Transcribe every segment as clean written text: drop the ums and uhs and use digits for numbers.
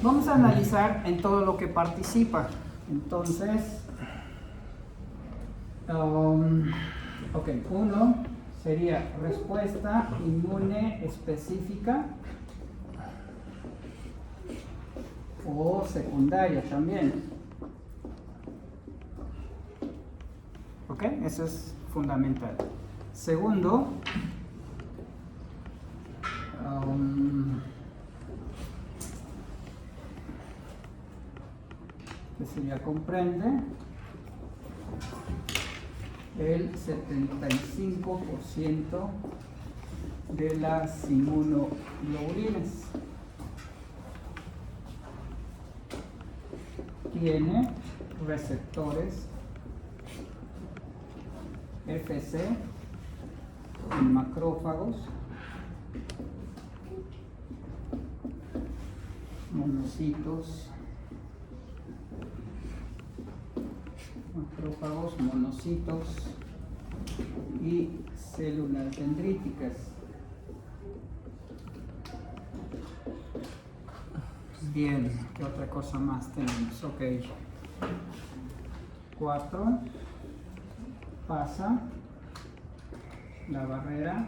Vamos a analizar en todo lo que participa. Entonces, ok, uno sería respuesta inmune específica o secundaria también. Ok, eso es fundamental. Segundo, que sería comprende el 75% de las inmunoglobulinas. Tiene receptores FC en macrófagos, monocitos, macrófagos, monocitos y células dendríticas. Bien, ¿qué otra cosa más tenemos? Ok. 4. Pasa la barrera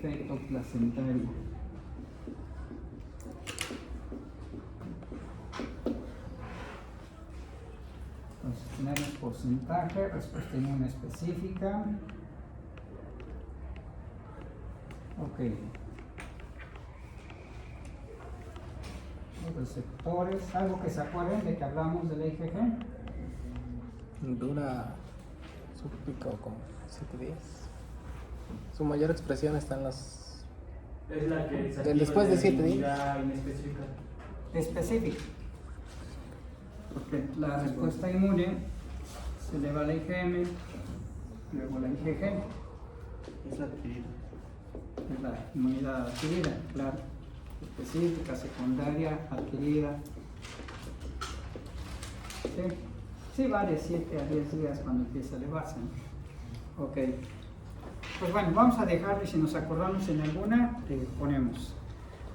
feto-placentaria. Entonces tenemos porcentaje, respuesta inmune específica. Ok. Los receptores, algo que se acuerden de que hablamos del IgG. Dura su pico como 7 días. Su mayor expresión está en las... Es la que se después de 7 días. Inespecífica. Específica. Porque la respuesta inmune se eleva a la IgM, luego la IgG. Es la adquirida. Es la inmunidad adquirida, claro. Específica, secundaria, adquirida. Sí, va de 7 a 10 días cuando empieza a elevarse, ¿no? Ok. Pues bueno, vamos a dejarlo y si nos acordamos en alguna, ponemos.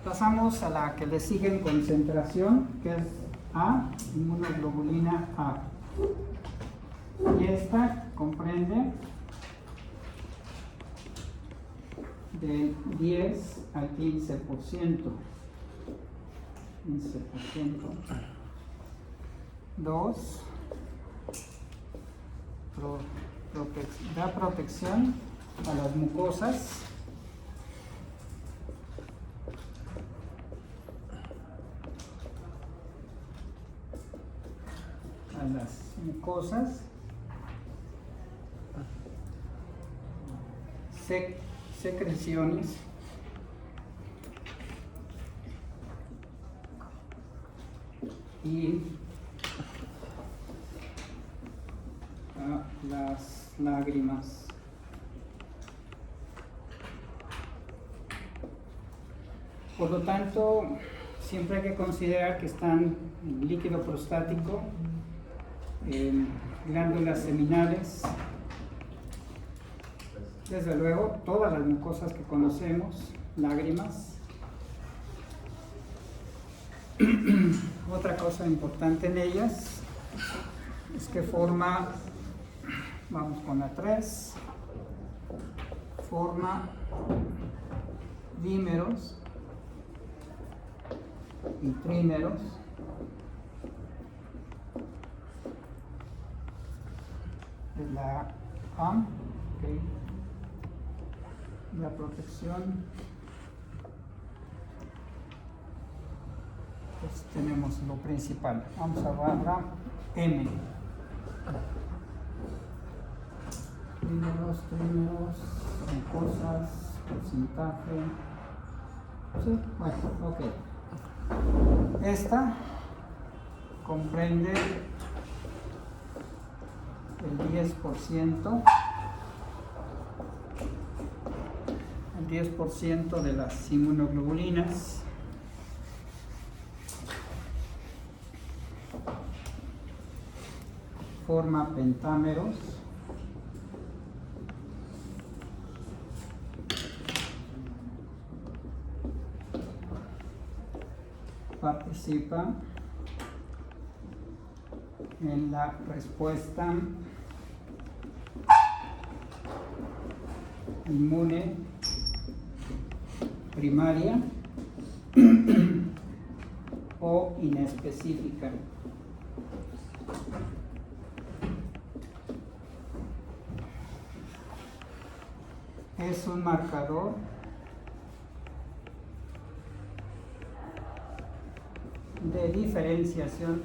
Pasamos a la que le sigue en concentración, que es A, inmunoglobulina A. Y esta comprende del 10 al 15%. 15%. 2. Da protección a las mucosas. A las mucosas. Secreciones. Y a las lágrimas. Por lo tanto, siempre hay que considerar que están en líquido prostático, en glándulas seminales, desde luego todas las mucosas que conocemos, lágrimas. Otra cosa importante en ellas es que forma, vamos con la 3, forma dímeros y trímeros. Es la A, okay. La protección. Pues tenemos lo principal. Vamos a barra M. Trímeros, mucosas, porcentaje. Sí, bueno, ok. Esta comprende el 10% de las inmunoglobulinas. Forma pentámeros. participa en la respuesta inmune primaria o inespecífica. Es un marcador de diferenciación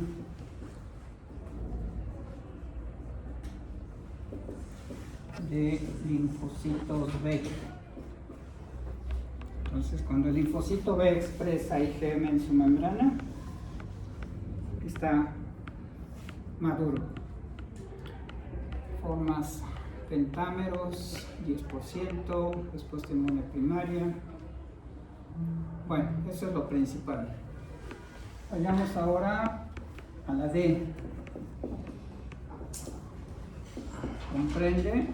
de linfocitos B. Entonces, cuando el linfocito B expresa IgM en su membrana, está maduro. Formas pentámeros, 10%, respuesta inmune primaria. Bueno, eso es lo principal. Vayamos ahora a la D. Comprende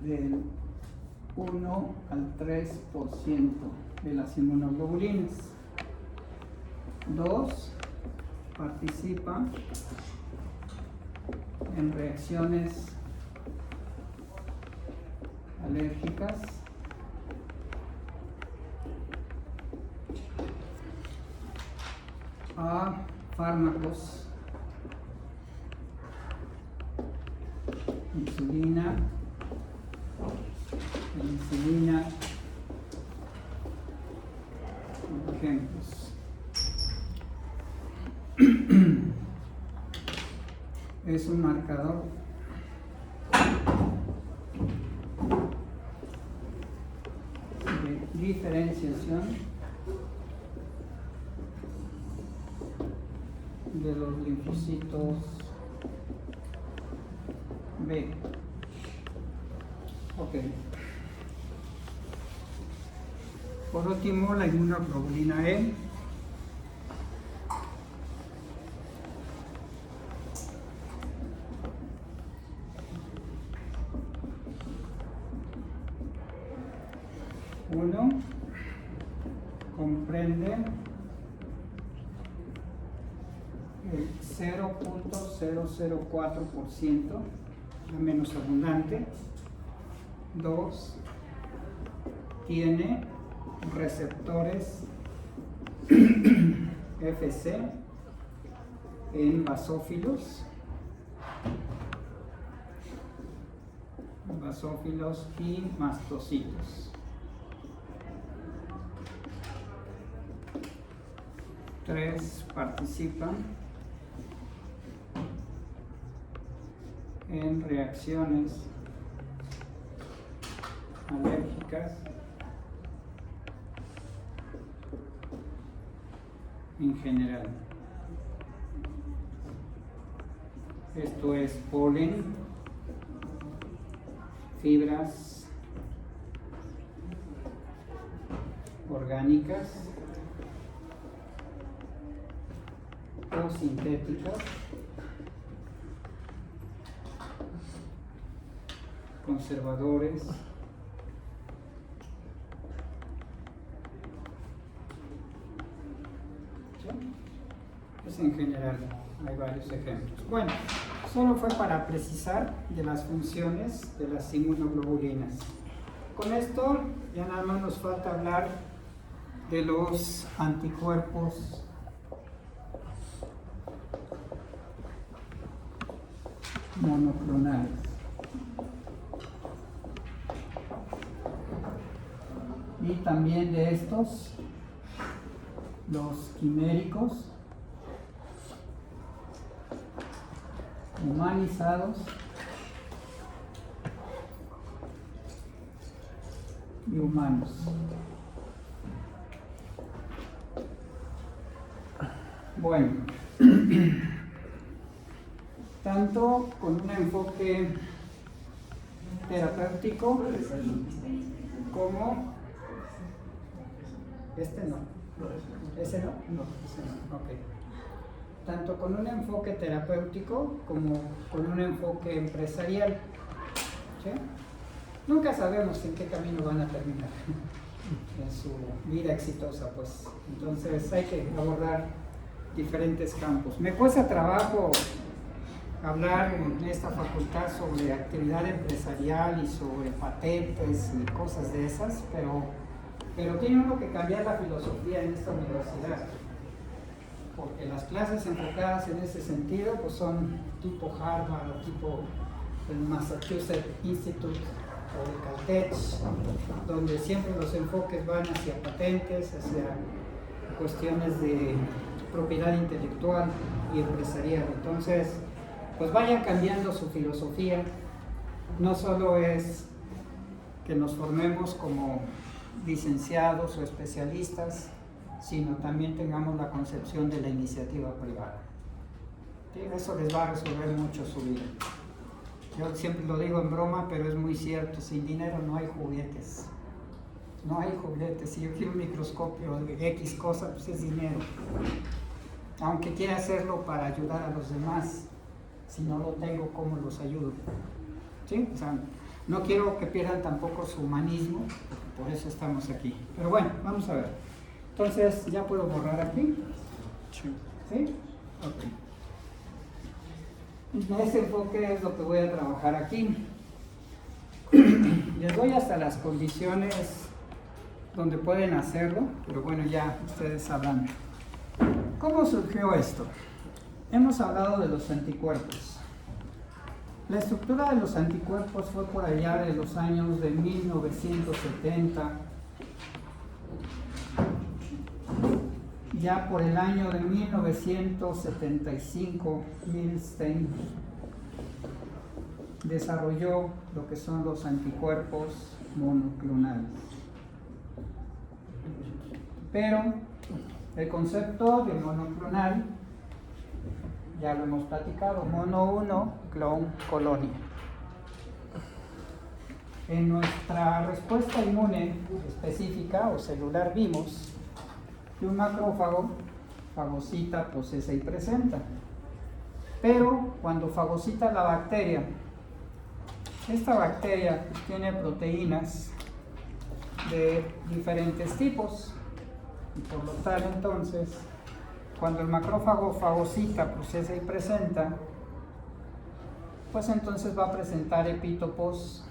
del 1 al 3% de las inmunoglobulinas. 2. Participa en reacciones alérgicas a fármacos, insulina, penicilina, por ejemplos. Es un marcador de diferenciación de los linfocitos B. Ok. Por último, la inmunoglobulina E. Uno comprende el 0.004%, la menos abundante. 2. Tiene receptores FC en basófilos y mastocitos. 3. Participan en reacciones alérgicas en general. Esto es polen, fibras orgánicas o sintéticas, conservadores, pues en general hay varios ejemplos. Bueno, solo fue para precisar de las funciones de las inmunoglobulinas. Con esto ya nada más nos falta hablar de los anticuerpos monoclonales. Y también de estos, los quiméricos, humanizados y humanos. Bueno, tanto con un enfoque terapéutico como ese no, ese no, ok. Tanto con un enfoque terapéutico como con un enfoque empresarial. ¿Sí? Nunca sabemos en qué camino van a terminar. en su vida exitosa, pues. Entonces hay que abordar diferentes campos. Me cuesta trabajo hablar en esta facultad sobre actividad empresarial y sobre patentes y cosas de esas, pero tiene uno que cambiar la filosofía en esta universidad, porque las clases enfocadas en ese sentido pues son tipo Harvard o tipo el Massachusetts Institute o de Caltech, donde siempre los enfoques van hacia patentes, hacia cuestiones de propiedad intelectual y empresarial. Entonces, pues vayan cambiando su filosofía. No solo es que nos formemos como licenciados o especialistas, sino también tengamos la concepción de la iniciativa privada. ¿Sí? Eso les va a resolver mucho su vida. Yo siempre lo digo en broma, pero es muy cierto, sin dinero no hay juguetes. No hay juguetes. Si yo quiero un microscopio de X cosa, pues es dinero. Aunque quiera hacerlo para ayudar a los demás, si no lo tengo, ¿cómo los ayudo? ¿Sí? O sea, no quiero que pierdan tampoco su humanismo, porque por eso estamos aquí. Pero bueno, vamos a ver. Entonces, ¿ya puedo borrar aquí? ¿Sí? Ok. Ese enfoque es lo que voy a trabajar aquí. Les doy hasta las condiciones donde pueden hacerlo, pero bueno, ya ustedes sabrán. ¿Cómo surgió esto? Hemos hablado de los anticuerpos. La estructura de los anticuerpos fue por allá de los años de 1970. Ya por el año de 1975, Milstein desarrolló lo que son los anticuerpos monoclonales. Pero el concepto de monoclonal, ya lo hemos platicado, mono 1, clon, colonia. En nuestra respuesta inmune específica o celular vimos que un macrófago fagocita, procesa y presenta. Pero cuando fagocita la bacteria, esta bacteria tiene proteínas de diferentes tipos y por lo tal entonces cuando el macrófago fagocita, procesa y presenta, pues entonces va a presentar epítopos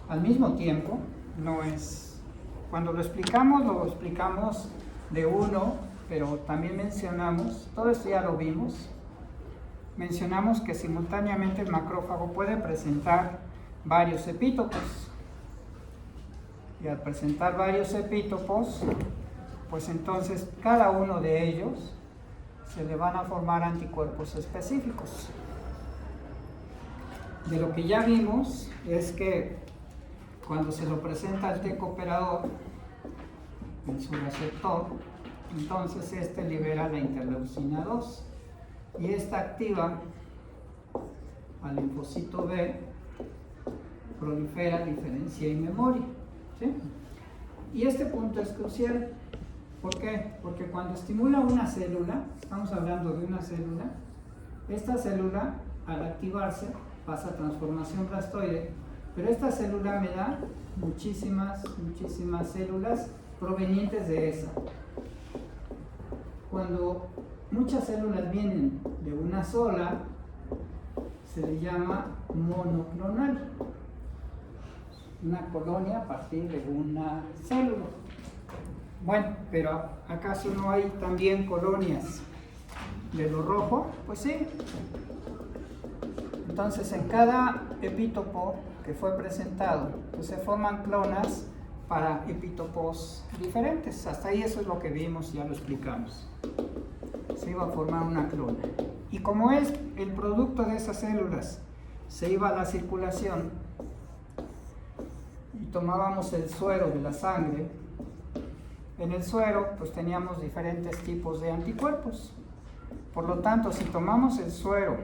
al mismo tiempo. No es, cuando lo explicamos de uno, pero también mencionamos, todo esto ya lo vimos, mencionamos que simultáneamente el macrófago puede presentar varios epítopos. Y al presentar varios epítopos, pues entonces cada uno de ellos se le van a formar anticuerpos específicos. De lo que ya vimos es que cuando se lo presenta al T cooperador en su receptor, entonces este libera la interleucina 2 y esta activa al linfocito B, prolifera, diferencia y memoria. ¿Sí? Y este punto es crucial. ¿Por qué? Porque cuando estimula una célula, estamos hablando de una célula, esta célula al activarse pasa a transformación blastoide, pero esta célula me da muchísimas células provenientes de esa. Cuando muchas células vienen de una sola, se le llama monoclonal. Una colonia a partir de una célula. Bueno, pero ¿acaso no hay también colonias de lo rojo? Pues sí. Entonces en cada epítopo que fue presentado, pues se forman clonas para epítopos diferentes. Hasta ahí eso es lo que vimos, ya lo explicamos. Se iba a formar una clona. Y como es el producto de esas células, se iba a la circulación y tomábamos el suero de la sangre. En el suero pues teníamos diferentes tipos de anticuerpos. Por lo tanto, si tomamos el suero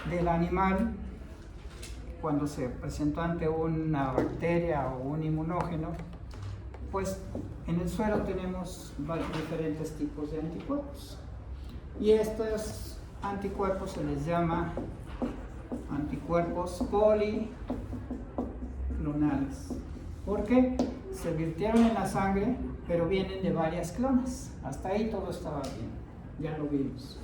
del animal cuando se presentó ante una bacteria o un inmunógeno, pues en el suero tenemos diferentes tipos de anticuerpos. Y estos anticuerpos se les llama anticuerpos policlonales. porque se virtieron en la sangre, pero vienen de varias clonas. Hasta ahí todo estaba bien, ya lo vimos.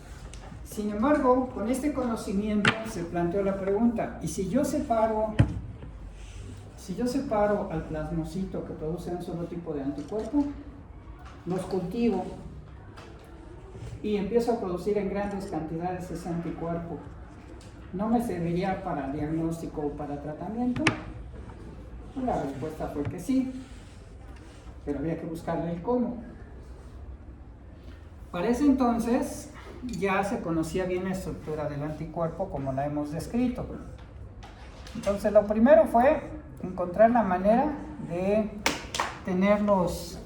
Sin embargo, con este conocimiento se planteó la pregunta, ¿y si yo separo al plasmocito que produce un solo tipo de anticuerpo, los cultivo y empiezo a producir en grandes cantidades ese anticuerpo, ¿no me serviría para diagnóstico o para tratamiento? La respuesta fue que sí, pero había que buscarle el cómo. Para ese entonces ya se conocía bien la estructura del anticuerpo como la hemos descrito. Entonces lo primero fue encontrar la manera de tener los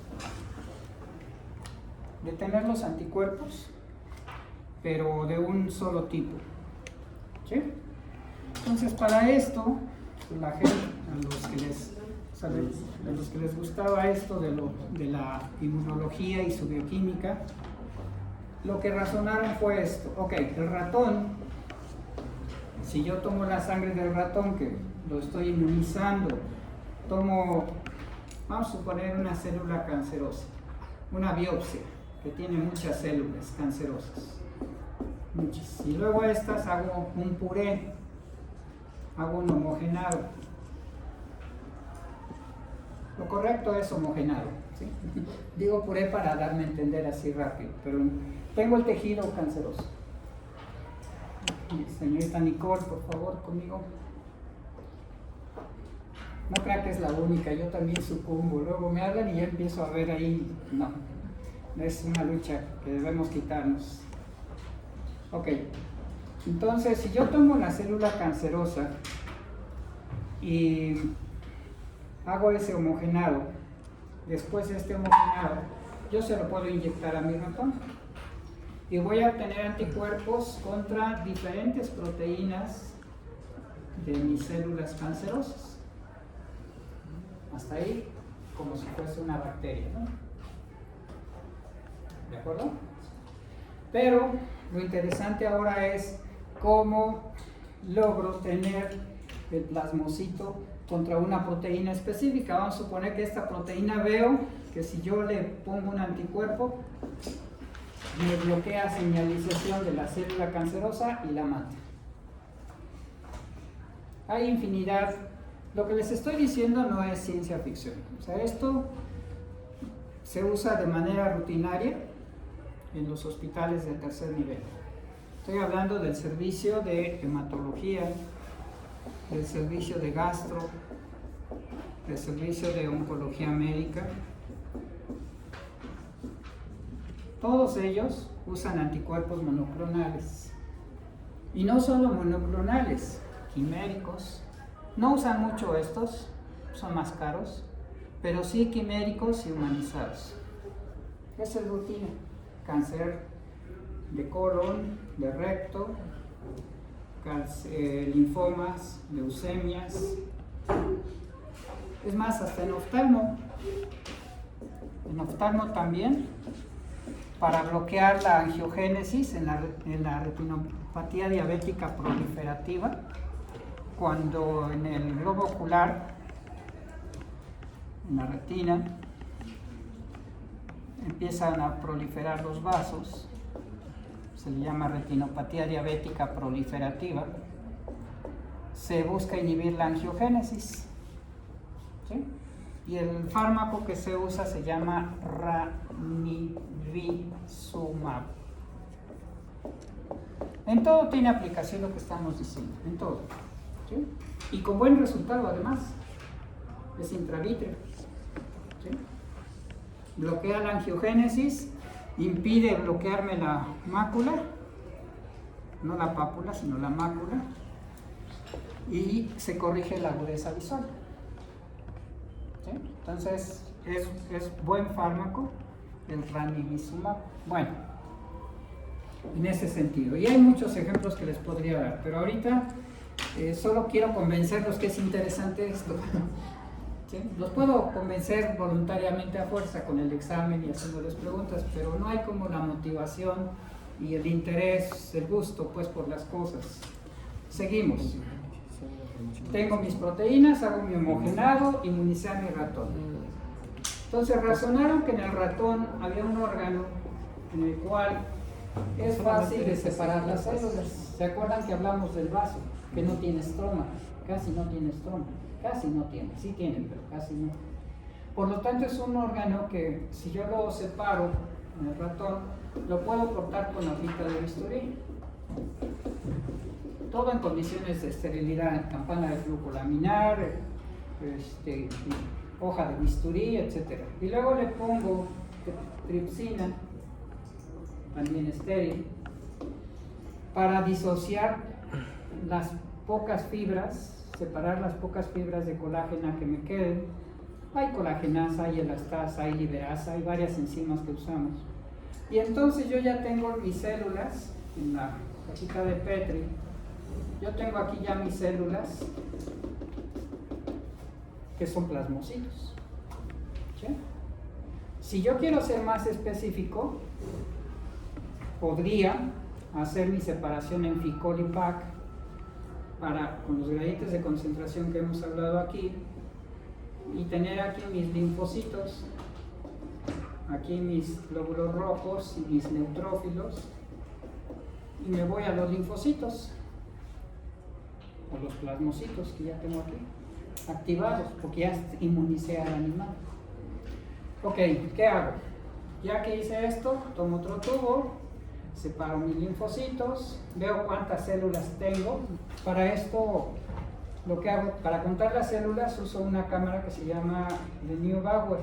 anticuerpos, pero de un solo tipo. ¿Sí? Entonces para esto, la gente, a los que les gustaba esto de la inmunología y su bioquímica, lo que razonaron fue esto. Ok, el ratón, si yo tomo la sangre del ratón que lo estoy inmunizando, vamos a suponer una célula cancerosa, una biopsia que tiene muchas células cancerosas, muchas, y luego a estas hago un puré, hago un homogenado. Lo correcto es homogenado, ¿sí? Digo puré para darme a entender así rápido, pero tengo el tejido canceroso. Señorita Nicole, por favor, conmigo. No crea que es la única, yo también sucumbo. Luego me hablan y ya empiezo a ver ahí. No, es una lucha que debemos quitarnos. Ok, entonces si yo tomo la célula cancerosa y hago ese homogenado, después de este homogenado, yo se lo puedo inyectar a mi ratón y voy a obtener anticuerpos contra diferentes proteínas de mis células cancerosas. Hasta ahí, como si fuese una bacteria, ¿no? ¿De acuerdo? Pero lo interesante ahora es cómo logro tener el plasmocito contra una proteína específica. Vamos a suponer que esta proteína veo que si yo le pongo un anticuerpo, me bloquea señalización de la célula cancerosa y la mata. Hay infinidad. Lo que les estoy diciendo no es ciencia ficción. O sea, esto se usa de manera rutinaria en los hospitales de tercer nivel. Estoy hablando del servicio de hematología, del servicio de gastro, del servicio de oncología médica. Todos ellos usan anticuerpos monoclonales. Y no solo monoclonales, quiméricos. No usan mucho estos, son más caros, pero sí quiméricos y humanizados. Esa es rutina. Cáncer de colon, de recto, linfomas, leucemias. Es más, hasta en oftalmo. En oftalmo también, para bloquear la angiogénesis en la retinopatía diabética proliferativa, cuando en el globo ocular, en la retina, empiezan a proliferar los vasos, se le llama retinopatía diabética proliferativa, se busca inhibir la angiogénesis, ¿sí? Y el fármaco que se usa se llama ranibizumab. En todo tiene aplicación lo que estamos diciendo, en todo, ¿sí? Y con buen resultado además, es intravítreo, ¿sí? Bloquea la angiogénesis, impide bloquearme la mácula, no la pápula, sino la mácula, y se corrige la agudeza visual. ¿Sí? Entonces, es buen fármaco el ranibizumab. Bueno, en ese sentido. Y hay muchos ejemplos que les podría dar, pero ahorita solo quiero convencerlos que es interesante esto. ¿Sí? Los puedo convencer voluntariamente a fuerza con el examen y haciéndoles preguntas, pero no hay como la motivación y el interés, el gusto pues por las cosas. Seguimos. Tengo mis proteínas, hago mi homogenado, inmunicé a mi ratón. Entonces razonaron que en el ratón había un órgano en el cual es fácil de separar las células. ¿Se acuerdan que hablamos del vaso? Que no tiene estroma, casi no tiene estroma, casi no tiene, sí tiene, pero casi no. Por lo tanto es un órgano que si yo lo separo en el ratón, lo puedo cortar con la hojita de bisturí. Todo en condiciones de esterilidad, campana de flujo laminar, hoja de bisturí, etc. Y luego le pongo tripsina, también estéril, para disociar las pocas fibras, separar las pocas fibras de colágena que me queden. Hay colagenasa, hay elastasa, hay liberasa, hay varias enzimas que usamos. Y entonces yo ya tengo mis células en la cajita de Petri. Yo tengo aquí ya mis células que son plasmocitos. ¿Sí? Si yo quiero ser más específico, podría hacer mi separación en Ficolipac con los gradientes de concentración que hemos hablado aquí y tener aquí mis linfocitos, aquí mis glóbulos rojos y mis neutrófilos, y me voy a los linfocitos o los plasmocitos que ya tengo aquí activados porque ya inmunicé al animal. Ok, ¿qué hago? Ya que hice esto, tomo otro tubo, separo mis linfocitos, veo cuántas células tengo. Para esto, lo que hago, para contar las células, uso una cámara que se llama The Neubauer.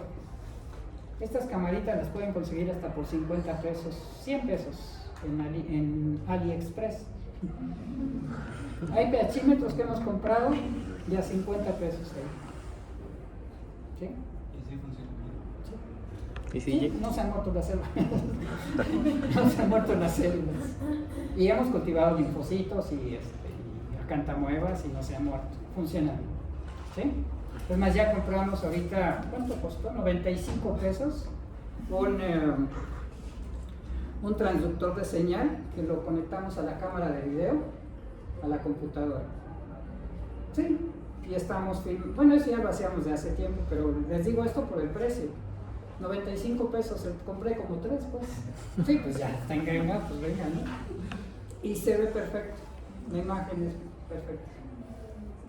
Estas camaritas las pueden conseguir hasta por 50 pesos, 100 pesos en AliExpress. Hay pHímetros que hemos comprado de a 50 pesos ahí. ¿Sí? ¿Y si funciona bien? ¿Y si Sí, no se han muerto las células. No se han muerto las células. Y hemos cultivado linfocitos y acantamuevas y no se han muerto. Funciona bien. ¿Sí? Es más, ya compramos ahorita, ¿cuánto costó? 95 pesos. Un transductor de señal que lo conectamos a la cámara de video, a la computadora. Sí, y estamos filmando. Bueno, eso ya lo hacíamos de hace tiempo, pero les digo esto por el precio. 95 pesos, compré como 3, pues. Sí, pues ya está engrenado, pues venga, ¿no? Y se ve perfecto, la imagen es perfecta.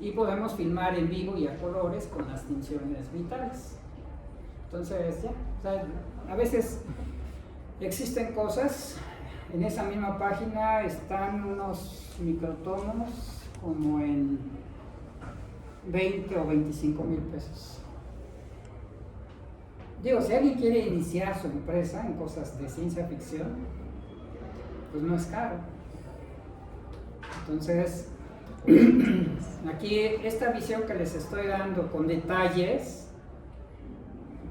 Y podemos filmar en vivo y a colores con las tinciones vitales. Entonces, ya, o sea, a veces existen cosas, en esa misma página están unos microtomos como en 20 o 25 mil pesos. Digo, si alguien quiere iniciar su empresa en cosas de ciencia ficción, pues no es caro. Entonces, aquí esta visión que les estoy dando con detalles,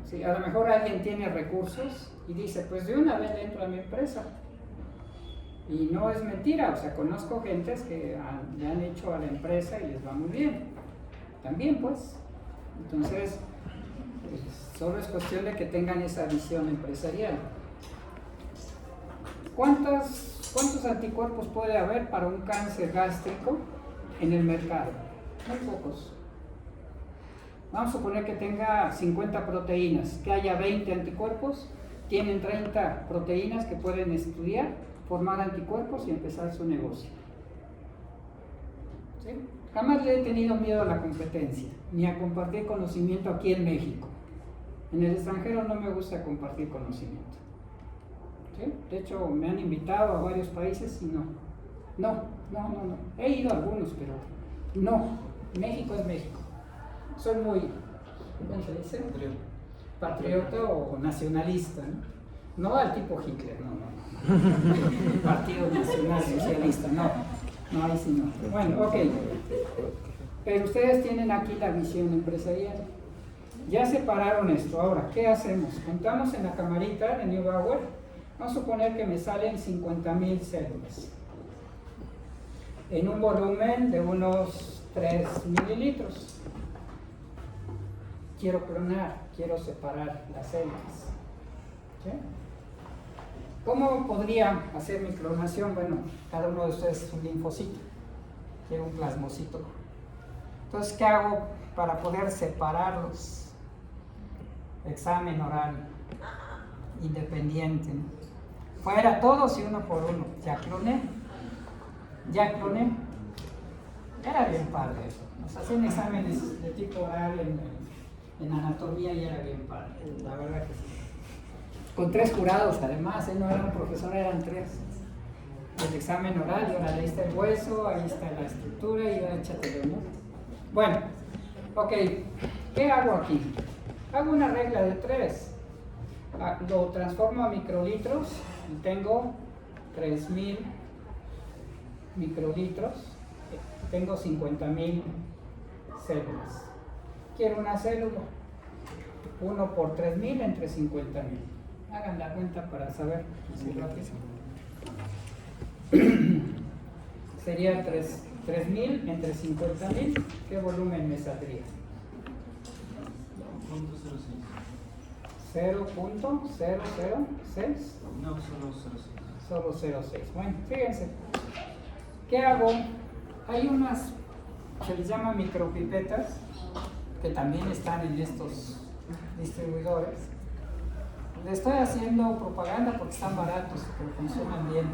¿sí? A lo mejor alguien tiene recursos y dice, pues de una vez entro a mi empresa. Y no es mentira, o sea, conozco gentes que le han hecho a la empresa y les va muy bien. También, pues. Entonces, pues, solo es cuestión de que tengan esa visión empresarial. ¿Cuántos anticuerpos puede haber para un cáncer gástrico en el mercado? Muy pocos. Vamos a suponer que tenga 50 proteínas, que haya 20 anticuerpos, tienen 30 proteínas que pueden estudiar, formar anticuerpos y empezar su negocio. ¿Sí? Jamás le he tenido miedo a la competencia, ni a compartir conocimiento aquí en México. En el extranjero no me gusta compartir conocimiento. ¿Sí? De hecho, me han invitado a varios países y no. He ido a algunos, pero no. México es México. Soy muy, ¿cómo se dice? Patriota o nacionalista, ¿no? No al tipo Hitler, no. Partido Nacional Socialista, no, ahí sí no. Bueno, ok. Pero ustedes tienen aquí la visión empresarial. Ya separaron esto. Ahora, ¿qué hacemos? Contamos en la camarita de Neubauer. Vamos a suponer que me salen 50,000 células en un volumen de unos 3 mililitros. Quiero clonar, quiero separar las células. ¿Sí? ¿Cómo podría hacer mi clonación? Bueno, cada uno de ustedes es un linfocito. Quiero un plasmocito Entonces, ¿qué hago para poder separarlos? Examen oral, independiente, ¿no? Fuera todos y uno por uno. Ya cloné. Era bien padre eso. Nos hacían exámenes de tipo oral en anatomía y era bien padre. La verdad que sí. Con 3 jurados además, no era un profesor, eran 3. El examen oral, y ahora ahí está el hueso, ahí está la estructura y ahora échatelo, ¿no? Bueno, ok, ¿qué hago aquí? Hago una regla de 3. Lo transformo a microlitros y tengo 3000 microlitros, tengo 50.000 células. Quiero una célula, 1 por 3000 entre 50.000. Hagan la cuenta para saber si rápido. Sería 3000 entre 50.000. ¿Qué volumen me saldría? 0.006. No, solo 0.06. Solo 0.6. Bueno, fíjense. ¿Qué hago? Hay unas, se les llama micropipetas, que también están en estos distribuidores. Le estoy haciendo propaganda porque están baratos, pero funcionan bien.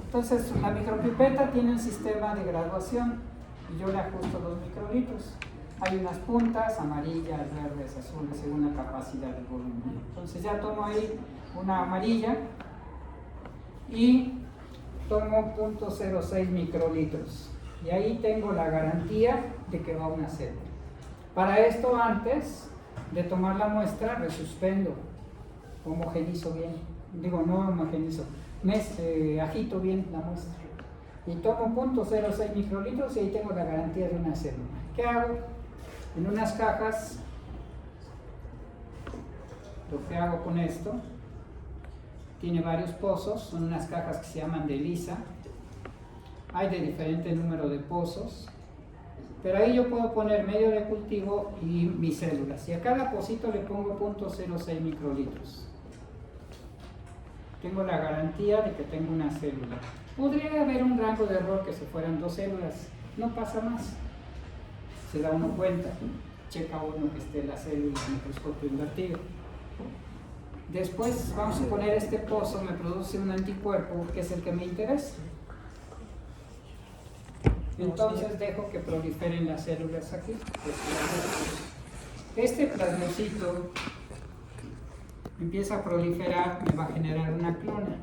Entonces, la micropipeta tiene un sistema de graduación y yo le ajusto los microlitros. Hay unas puntas amarillas, verdes, azules, según la capacidad del volumen. Entonces ya tomo ahí una amarilla y tomo 0.06 microlitros. Y ahí tengo la garantía de que va una célula. Para esto, antes de tomar la muestra, resuspendo, homogenizo bien. Digo, no homogenizo, agito bien la muestra. Y tomo 0.06 microlitros y ahí tengo la garantía de una célula. ¿Qué hago? En unas cajas, lo que hago con esto, tiene varios pozos, son unas cajas que se llaman de ELISA. Hay de diferente número de pozos, pero ahí yo puedo poner medio de cultivo y mis células. Y a cada pocito le pongo 0.06 microlitros. Tengo la garantía de que tengo una célula. Podría haber un rango de error que se fueran 2 células, no pasa más. Se da uno cuenta, checa uno que esté la célula en microscopio invertido. Después, vamos a poner este pozo, me produce un anticuerpo que es el que me interesa. Entonces dejo que proliferen las células aquí. Este plasmocito empieza a proliferar, me va a generar una clona.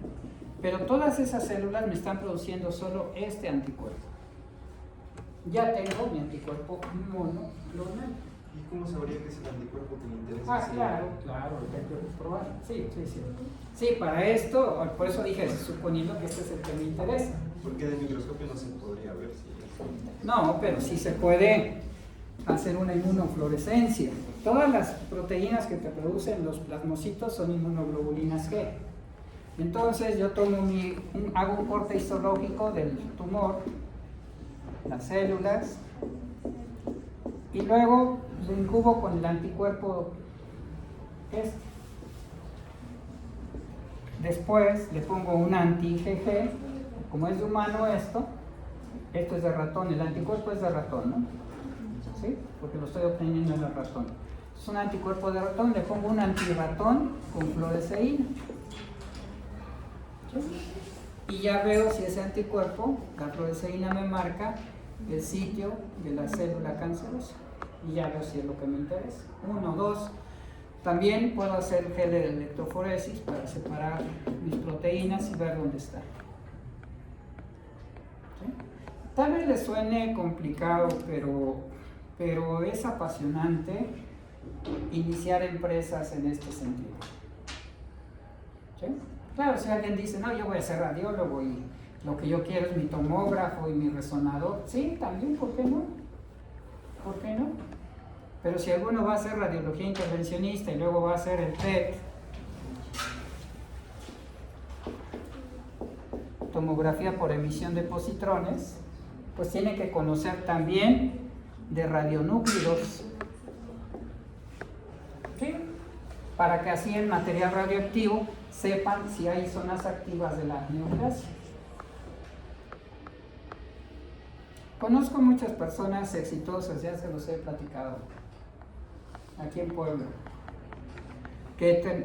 Pero todas esas células me están produciendo solo este anticuerpo. Ya tengo mi anticuerpo monoclonal. ¿Y cómo sabría que es el anticuerpo que me interesa? Claro, hay que probar. Sí. Sí, para esto, por eso dije, suponiendo que este es el que me interesa. Porque en el microscopio no se podría ver si es... No, pero sí se puede hacer una inmunofluorescencia. Todas las proteínas que te producen los plasmocitos son inmunoglobulinas G. Entonces yo tomo hago un corte histológico del tumor, las células, y luego lo incubo con el anticuerpo este. Después le pongo un anti-IgG, como es de humano esto es de ratón, el anticuerpo es de ratón, ¿no? ¿Sí? Porque lo estoy obteniendo en el ratón. Es un anticuerpo de ratón, le pongo un antirratón con fluoresceína. ¿Sí? Y ya veo si ese anticuerpo, la fluoresceína me marca el sitio de la célula cancerosa. Y ya veo si es lo que me interesa. 1, 2. También puedo hacer gel de electroforesis para separar mis proteínas y ver dónde está. ¿Sí? Tal vez les suene complicado, pero es apasionante iniciar empresas en este sentido. ¿Sí? Claro, si alguien dice, no, yo voy a ser radiólogo y lo que yo quiero es mi tomógrafo y mi resonador. Sí, también, ¿por qué no? ¿Por qué no? Pero si alguno va a hacer radiología intervencionista y luego va a hacer el PET, tomografía por emisión de positrones, pues tiene que conocer también de radionúclidos, ¿sí? Para que así el material radioactivo sepan si hay zonas activas de la neoplasia. Conozco muchas personas exitosas, ya se los he platicado, aquí en Puebla, que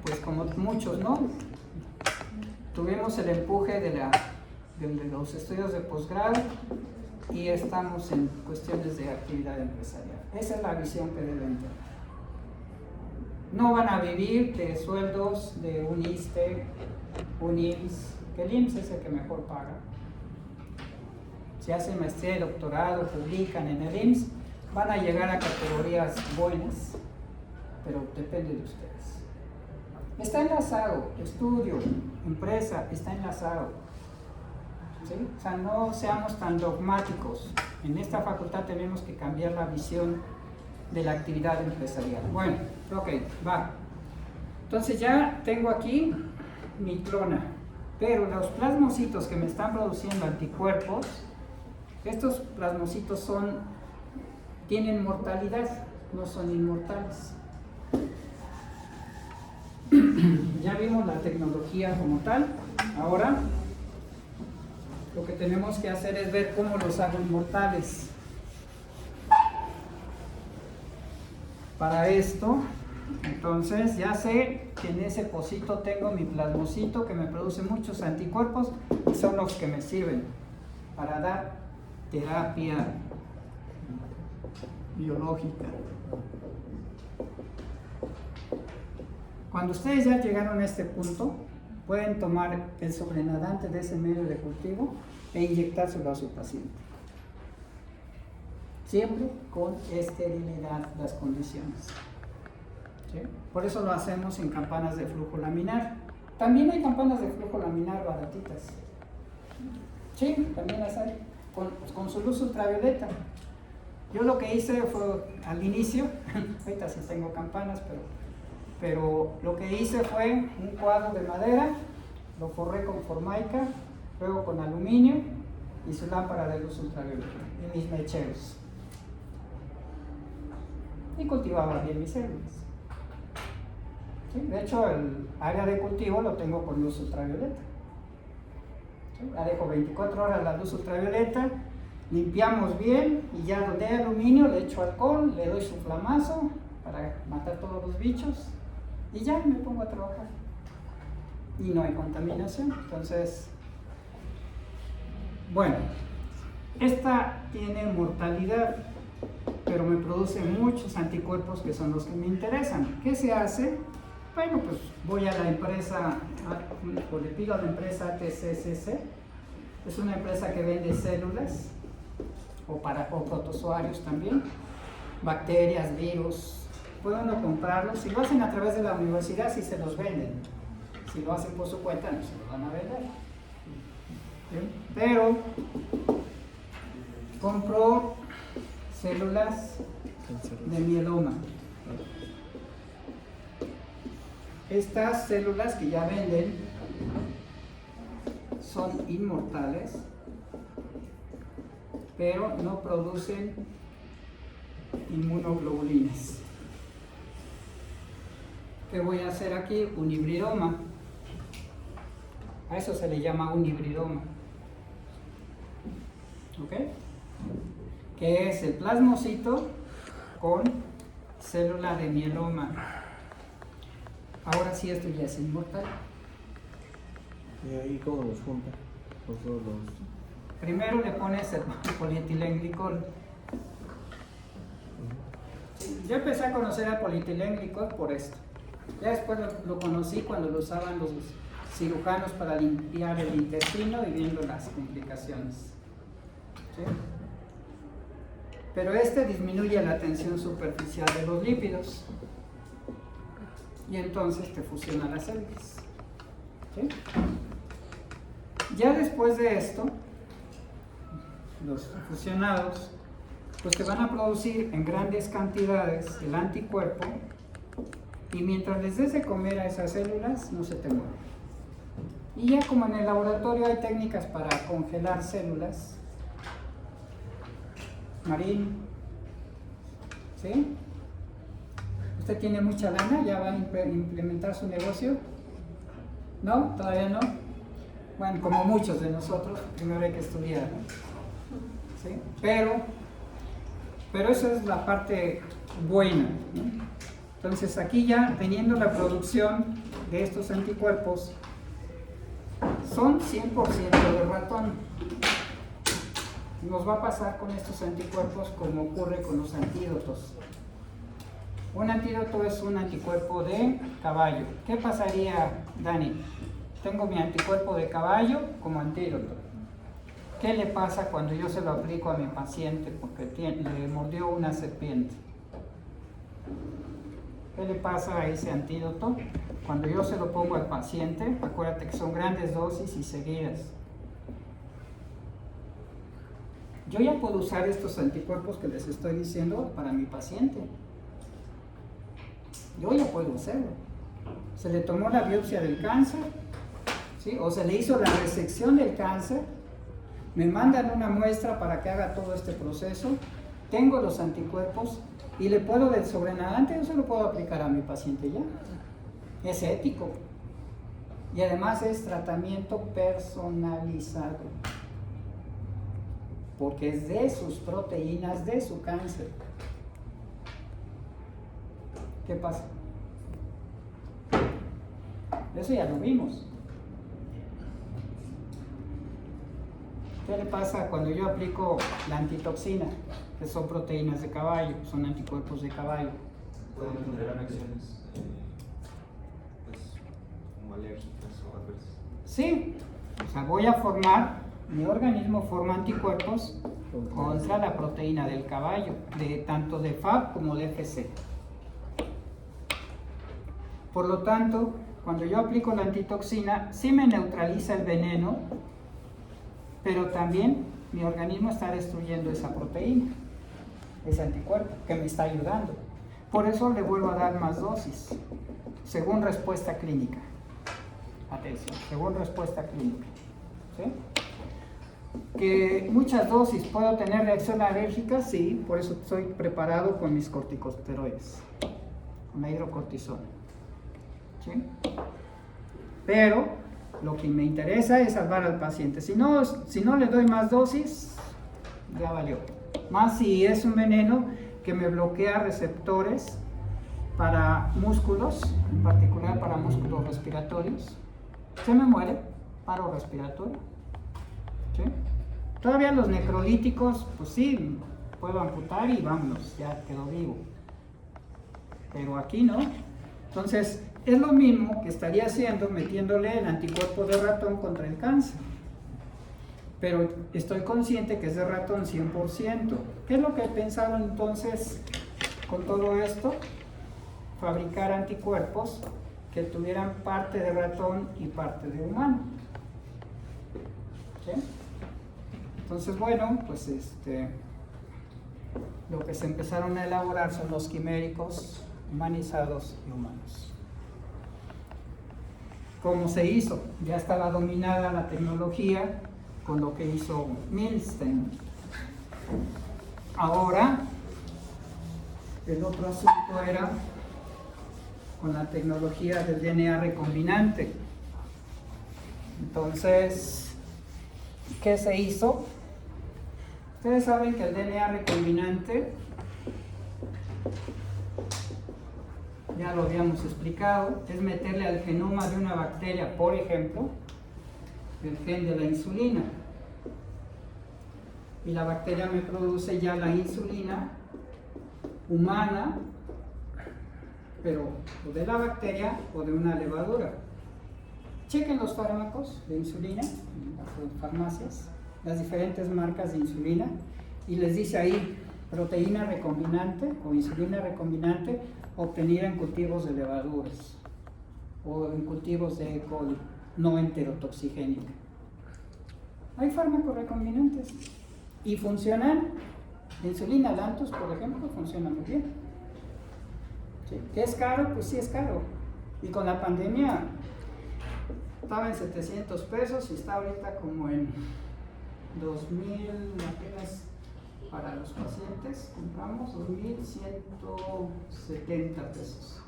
pues como muchos, ¿no? Tuvimos el empuje de los estudios de posgrado y estamos en cuestiones de actividad empresarial. Esa es la visión que deben tener. No van a vivir de sueldos de un ISSSTE, un IMSS, que el IMSS es el que mejor paga. Si hacen maestría y doctorado, publican en el IMSS, van a llegar a categorías buenas, pero depende de ustedes. Está enlazado, estudio, empresa, está enlazado. ¿Sí? O sea, no seamos tan dogmáticos. En esta facultad tenemos que cambiar la visión de la actividad empresarial. Bueno, ok, va. Entonces ya tengo aquí mi clona, pero los plasmocitos que me están produciendo anticuerpos, estos plasmocitos tienen mortalidad, no son inmortales. Ya vimos la tecnología como tal. Ahora lo que tenemos que hacer es ver cómo los hago inmortales. Para esto, entonces ya sé que en ese pocito tengo mi plasmocito que me produce muchos anticuerpos y son los que me sirven para dar terapia biológica. Cuando ustedes ya llegaron a este punto, pueden tomar el sobrenadante de ese medio de cultivo e inyectárselo a su paciente. Siempre con esterilidad las condiciones. ¿Sí? Por eso lo hacemos en campanas de flujo laminar. También hay campanas de flujo laminar baratitas. Sí, también las hay, con su luz ultravioleta. Yo lo que hice fue al inicio, ahorita sí tengo campanas, pero lo que hice fue un cuadro de madera, lo forré con formaica, luego con aluminio y su lámpara de luz ultravioleta y mis mecheros. Y cultivaba bien mis células. ¿Sí? De hecho, el área de cultivo lo tengo con luz ultravioleta. ¿Sí? La dejo 24 horas la luz ultravioleta, limpiamos bien y ya donde hay aluminio le echo alcohol, le doy su flamazo para matar todos los bichos y ya me pongo a trabajar. Y no hay contaminación. Entonces, bueno, esta tiene mortalidad, pero me produce muchos anticuerpos que son los que me interesan. ¿Qué se hace? Bueno, pues voy a la empresa, o le pido a la empresa ATCCC, es una empresa que vende células, o protozoarios también, bacterias, virus, pueden uno comprarlos. Si lo hacen a través de la universidad, sí se los venden. Si lo hacen por su cuenta, no se los van a vender. ¿Sí? Pero compro células de mieloma. Estas células que ya venden son inmortales, pero no producen inmunoglobulinas. ¿Qué voy a hacer aquí? Un hibridoma. A eso se le llama un hibridoma. ¿Ok? Que es el plasmocito con célula de mieloma. Ahora sí, esto ya es inmortal. ¿Y ahí cómo los junta? Primero le pones el polietilenglicol. Yo empecé a conocer el polietilenglicol por esto. Ya después lo conocí cuando lo usaban los cirujanos para limpiar el intestino y viendo las complicaciones. ¿Sí? Pero este disminuye la tensión superficial de los lípidos y entonces te fusiona las células. ¿Sí? Ya después de esto, los fusionados pues te van a producir en grandes cantidades el anticuerpo y mientras les des de comer a esas células no se te mueven. Y ya como en el laboratorio hay técnicas para congelar células, Marín, ¿sí? ¿Usted tiene mucha lana? ¿Ya va a implementar su negocio? ¿No? ¿Todavía no? Bueno, como muchos de nosotros, primero hay que estudiar, ¿no? ¿sí? Pero esa es la parte buena, ¿no? Entonces aquí ya teniendo la producción de estos anticuerpos, son 100% de ratón. Nos va a pasar con estos anticuerpos como ocurre con los antídotos. Un antídoto es un anticuerpo de caballo. ¿Qué pasaría, Dani? Tengo mi anticuerpo de caballo como antídoto. ¿Qué le pasa cuando yo se lo aplico a mi paciente porque le mordió una serpiente? ¿Qué le pasa a ese antídoto? Cuando yo se lo pongo al paciente, acuérdate que son grandes dosis y seguidas. Yo ya puedo usar estos anticuerpos que les estoy diciendo para mi paciente. Yo ya puedo hacerlo. Se le tomó la biopsia del cáncer, ¿sí? O se le hizo la resección del cáncer, me mandan una muestra para que haga todo este proceso, tengo los anticuerpos y le puedo del sobrenadante, yo se lo puedo aplicar a mi paciente ya. Es ético. Y además es tratamiento personalizado. Porque es de sus proteínas, de su cáncer. ¿Qué pasa? Eso ya lo vimos. ¿Qué le pasa cuando yo aplico la antitoxina? Que son proteínas de caballo, son anticuerpos de caballo. Pueden generar reacciones pues, como alérgicas o adversas. Sí, o sea, voy a formar, mi organismo forma anticuerpos contra la proteína del caballo, tanto de FAB como de FC. Por lo tanto, cuando yo aplico la antitoxina, sí me neutraliza el veneno, pero también mi organismo está destruyendo esa proteína, ese anticuerpo, que me está ayudando. Por eso le vuelvo a dar más dosis, según respuesta clínica. Atención, según respuesta clínica. ¿Sí? Que muchas dosis puedo tener reacción alérgica, sí, por eso estoy preparado con mis corticosteroides, con la hidrocortisona. ¿Sí? Pero lo que me interesa es salvar al paciente. Si no le doy más dosis, ya valió. Más si es un veneno que me bloquea receptores para músculos, en particular para músculos respiratorios. Se me muere, paro respiratorio. ¿Sí? Todavía los necrolíticos, pues sí, puedo amputar y vámonos, ya quedó vivo. Pero aquí no. Entonces, es lo mismo que estaría haciendo metiéndole el anticuerpo de ratón contra el cáncer. Pero estoy consciente que es de ratón 100%. ¿Qué es lo que he pensado entonces con todo esto? Fabricar anticuerpos que tuvieran parte de ratón y parte de humano. ¿Sí? Entonces, bueno, pues lo que se empezaron a elaborar son los quiméricos humanizados y humanos. ¿Cómo se hizo? Ya estaba dominada la tecnología con lo que hizo Milstein. Ahora, el otro asunto era con la tecnología del DNA recombinante. Entonces, ¿qué se hizo? Ustedes saben que el DNA recombinante, ya lo habíamos explicado, es meterle al genoma de una bacteria, por ejemplo, el gen de la insulina. Y la bacteria me produce ya la insulina humana, pero o de la bacteria o de una levadura. Chequen los fármacos de insulina en las farmacias, las diferentes marcas de insulina, y les dice ahí proteína recombinante o insulina recombinante obtenida en cultivos de levaduras o en cultivos de E. coli no enterotoxigénica. Hay fármacos recombinantes y funcionan. La insulina Lantus, por ejemplo, funciona muy bien. ¿Sí? ¿Que es caro? Pues sí es caro. Y con la pandemia estaba en 700 pesos y está ahorita como en 2,000 apenas. Para los pacientes compramos 2,170 pesos.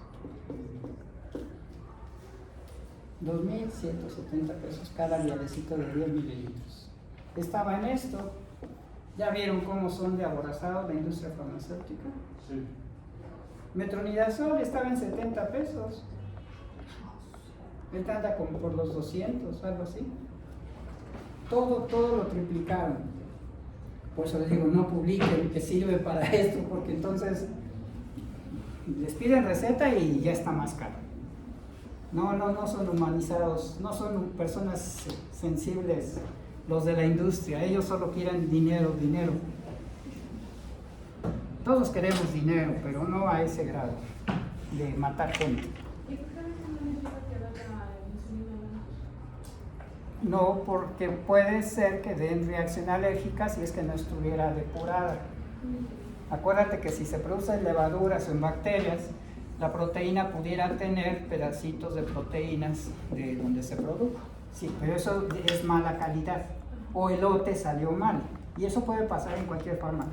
2,170 pesos cada vialecito de 10 mililitros. Estaba en esto ¿Ya vieron cómo son de aborazados la industria farmacéutica? Sí. Metronidazol estaba en 70 pesos. Ahorita anda como por los 200, algo así. Todo lo triplicaron. Por eso les digo, no publiquen que sirve para esto, porque entonces les piden receta y ya está más caro. No son humanizados, no son personas sensibles los de la industria, ellos solo quieren dinero. Todos queremos dinero, pero no a ese grado de matar gente. ¿Y por qué a veces no les digo que da la insulina? No, porque puede ser que den reacción alérgica si es que no estuviera depurada. Acuérdate que si se produce en levaduras o en bacterias, la proteína pudiera tener pedacitos de proteínas de donde se produjo. Sí, pero eso es mala calidad. O el lote salió mal. Y eso puede pasar en cualquier fármaco.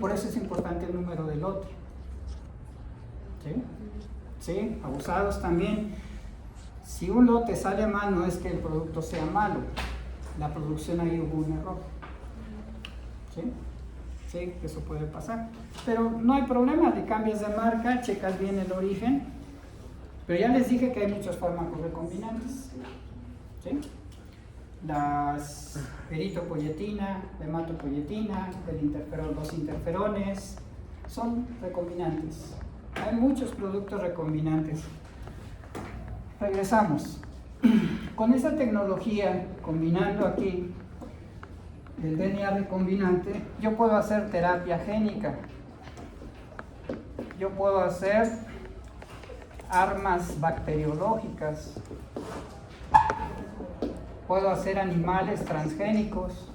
Por eso es importante el número de lote. ¿Sí? ¿Sí? Abusados también. Si un lote sale mal, no es que el producto sea malo. La producción ahí hubo un error. ¿Sí? Sí, eso puede pasar. Pero no hay problema, le cambias de marca, checas bien el origen. Pero ya les dije que hay muchos fármacos recombinantes. ¿Sí? Las eritropoyetina, hematopoyetina, los interferones, son recombinantes. Hay muchos productos recombinantes. Regresamos. Con esta tecnología, combinando aquí el DNA recombinante, yo puedo hacer terapia génica. Yo puedo hacer armas bacteriológicas. Puedo hacer animales transgénicos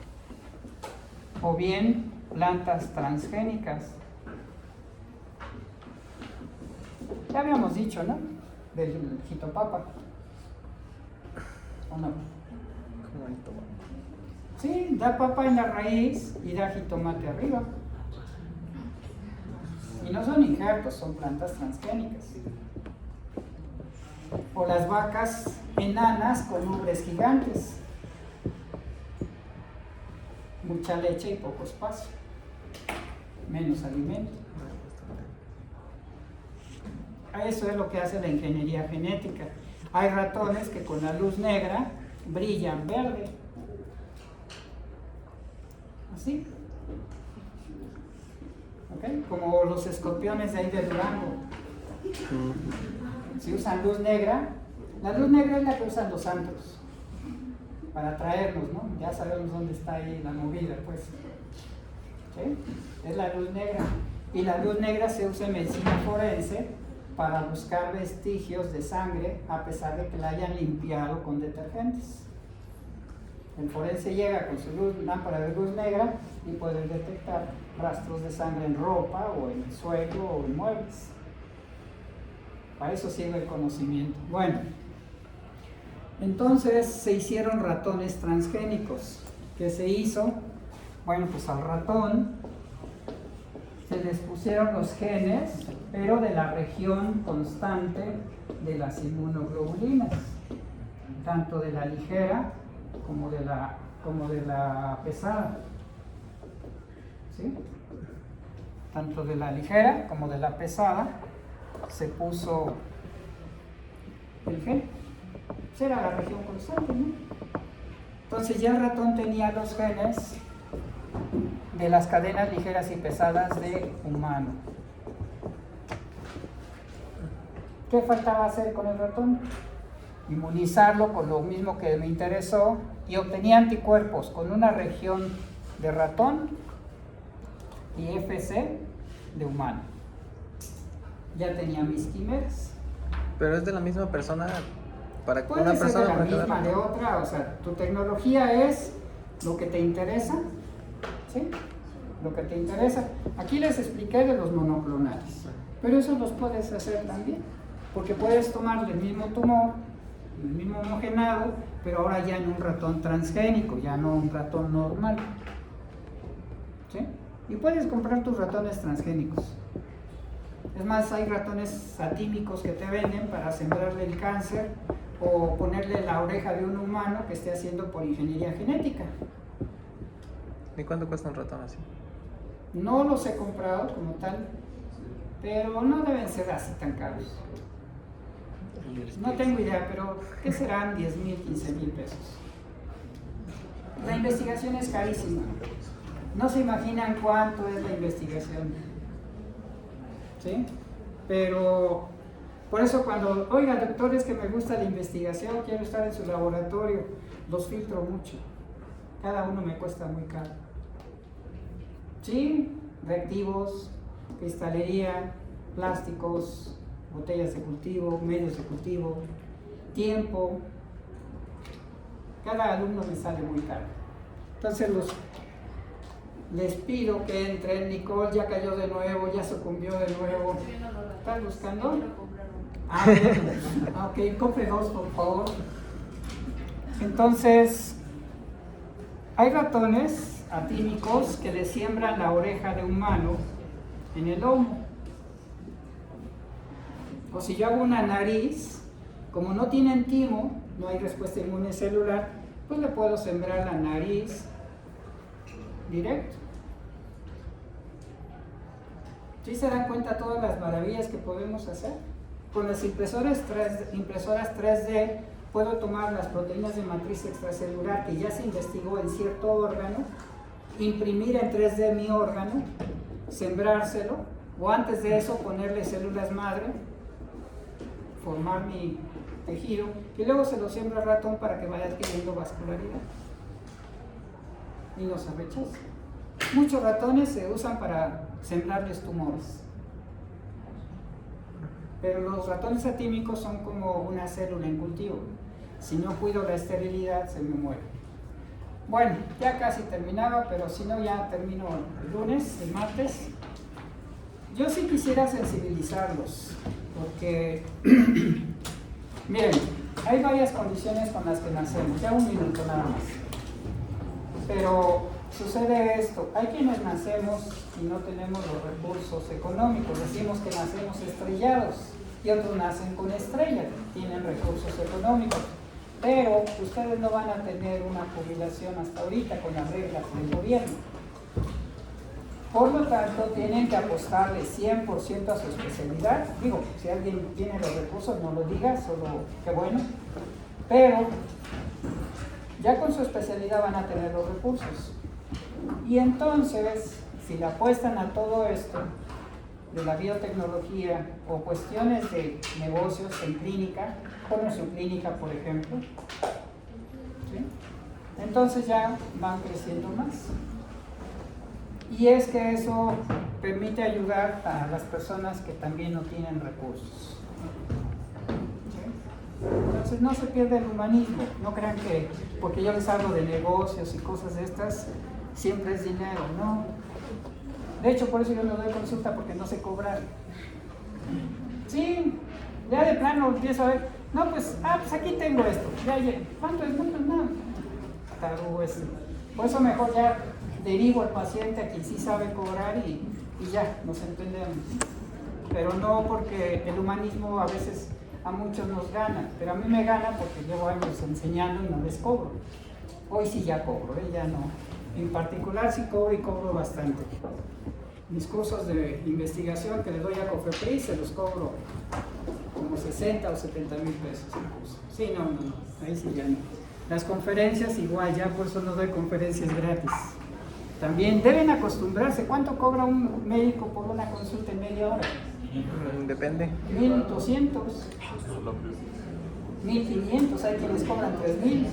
o bien plantas transgénicas. Ya habíamos dicho, ¿no? Del jitopapa. ¿O no? ¿Cómo el tomate? Sí, da papa en la raíz y da jitomate arriba. Y no son injertos, son plantas transgénicas. O las vacas enanas con ubres gigantes. Mucha leche y poco espacio. Menos alimento. Eso es lo que hace la ingeniería genética. Hay ratones que con la luz negra brillan verde. Así. ¿Ok? Como los escorpiones de ahí de Durango. Si usan luz negra, la luz negra es la que usan los santos para atraernos, ¿no? Ya sabemos dónde está ahí la movida, pues. ¿Sí? Es la luz negra. Y la luz negra se usa en medicina forense para buscar vestigios de sangre a pesar de que la hayan limpiado con detergentes. El forense llega con su lámpara de luz negra y puede detectar rastros de sangre en ropa o en el suelo o en muebles. Para eso sirve el conocimiento. Bueno, entonces se hicieron ratones transgénicos. ¿Qué se hizo? Bueno, pues al ratón se les pusieron los genes, pero de la región constante de las inmunoglobulinas, tanto de la ligera como de la pesada. ¿Sí? Tanto de la ligera como de la pesada se puso el gen. Esa era la región constante, ¿no? Entonces ya el ratón tenía los genes de las cadenas ligeras y pesadas de humano. ¿Qué faltaba hacer con el ratón? Inmunizarlo con lo mismo que me interesó y obtenía anticuerpos con una región de ratón y FC de humano. Ya tenía mis quimeras. Pero es de la misma persona para Puede una ser persona de la para cada misma, de otra, o sea, tu tecnología es lo que te interesa, ¿sí? Lo que te interesa. Aquí les expliqué de los monoclonales, pero eso los puedes hacer también, porque puedes tomar el mismo tumor, el mismo homogenado, pero ahora ya en un ratón transgénico, ya no un ratón normal, ¿sí? Y puedes comprar tus ratones transgénicos. Es más, hay ratones satímicos que te venden para sembrarle el cáncer o ponerle la oreja de un humano que esté haciendo por ingeniería genética. ¿Y cuánto cuesta un ratón así? No los he comprado como tal, pero no deben ser así tan caros. No tengo idea, pero ¿qué serán 10,000, 15,000 pesos? La investigación es carísima. No se imaginan cuánto es la investigación. ¿Sí? Pero por eso cuando, oiga, doctor, es que me gusta la investigación, quiero estar en su laboratorio, los filtro mucho. Cada uno me cuesta muy caro. ¿Sí? Reactivos, cristalería, plásticos, botellas de cultivo, medios de cultivo, tiempo. Cada alumno me sale muy caro. Entonces les pido que entren. Nicole ya cayó de nuevo, ya sucumbió de nuevo. ¿Están buscando? Ah, ok, compre dos, por favor. Entonces, hay ratones atímicos que le siembran la oreja de humano en el lomo. O si yo hago una nariz, como no tienen timo, no hay respuesta inmune celular, pues le puedo sembrar la nariz directo. ¿Sí se dan cuenta todas las maravillas que podemos hacer? Con las impresoras 3D puedo tomar las proteínas de matriz extracelular que ya se investigó en cierto órgano, imprimir en 3D mi órgano, sembrárselo, o antes de eso ponerle células madre, formar mi tejido, y luego se lo siembro al ratón para que vaya adquiriendo vascularidad y no se rechaza. Muchos ratones se usan para sembrarles tumores, pero los ratones atímicos son como una célula en cultivo. Si no cuido la esterilidad, se me muere. Bueno, ya casi terminaba, pero si no, ya termino el lunes, el martes. Yo sí quisiera sensibilizarlos, porque miren, hay varias condiciones con las que nacemos, ya un minuto nada más. Pero sucede esto, hay quienes nacemos y no tenemos los recursos económicos, decimos que nacemos estrellados, y otros nacen con estrella, tienen recursos económicos, pero ustedes no van a tener una jubilación hasta ahorita con las reglas del gobierno. Por lo tanto, tienen que apostarle 100% a su especialidad. Digo, si alguien tiene los recursos, no lo diga, solo qué bueno. Pero ya con su especialidad van a tener los recursos. Y entonces, si le apuestan a todo esto, de la biotecnología o cuestiones de negocios en clínica, poner su clínica, por ejemplo, ¿sí? Entonces ya van creciendo más. Y es que eso permite ayudar a las personas que también no tienen recursos. ¿Sí? Entonces no se pierde el humanismo. No crean que porque yo les hablo de negocios y cosas de estas, siempre es dinero, ¿no? De hecho, por eso yo no doy consulta, porque no sé cobrar. Sí, ya de plano empiezo a ver, no, pues aquí tengo esto. ¿Cuánto es? No. Tarugo ese. Por eso mejor ya derivo al paciente a quien sí sabe cobrar y ya, nos entendemos. Pero no, porque el humanismo a veces a muchos nos gana, pero a mí me gana porque llevo años enseñando y no les cobro. Hoy sí ya cobro, ya no. En particular sí cobro y cobro bastante. Mis cursos de investigación que le doy a COFEPRIS se los cobro como 60 o 70 mil pesos. Sí, no, ahí sí ya no. Las conferencias igual, ya por eso no doy conferencias gratis. También deben acostumbrarse. ¿Cuánto cobra un médico por una consulta en media hora? Depende. 1,200, 1,500, hay quienes cobran 3,000,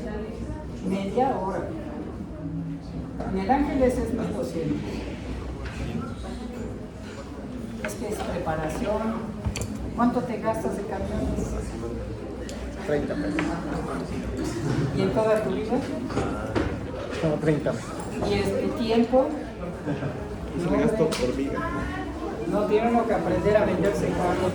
media hora. En el Ángeles es 1,200. Es que es preparación. ¿Cuánto te gastas de camiones? 30 pesos. ¿Y en toda tu vida? No, 30 pesos. ¿Y el tiempo? Me gasto por vida. No tiene uno que aprender a venderse caro.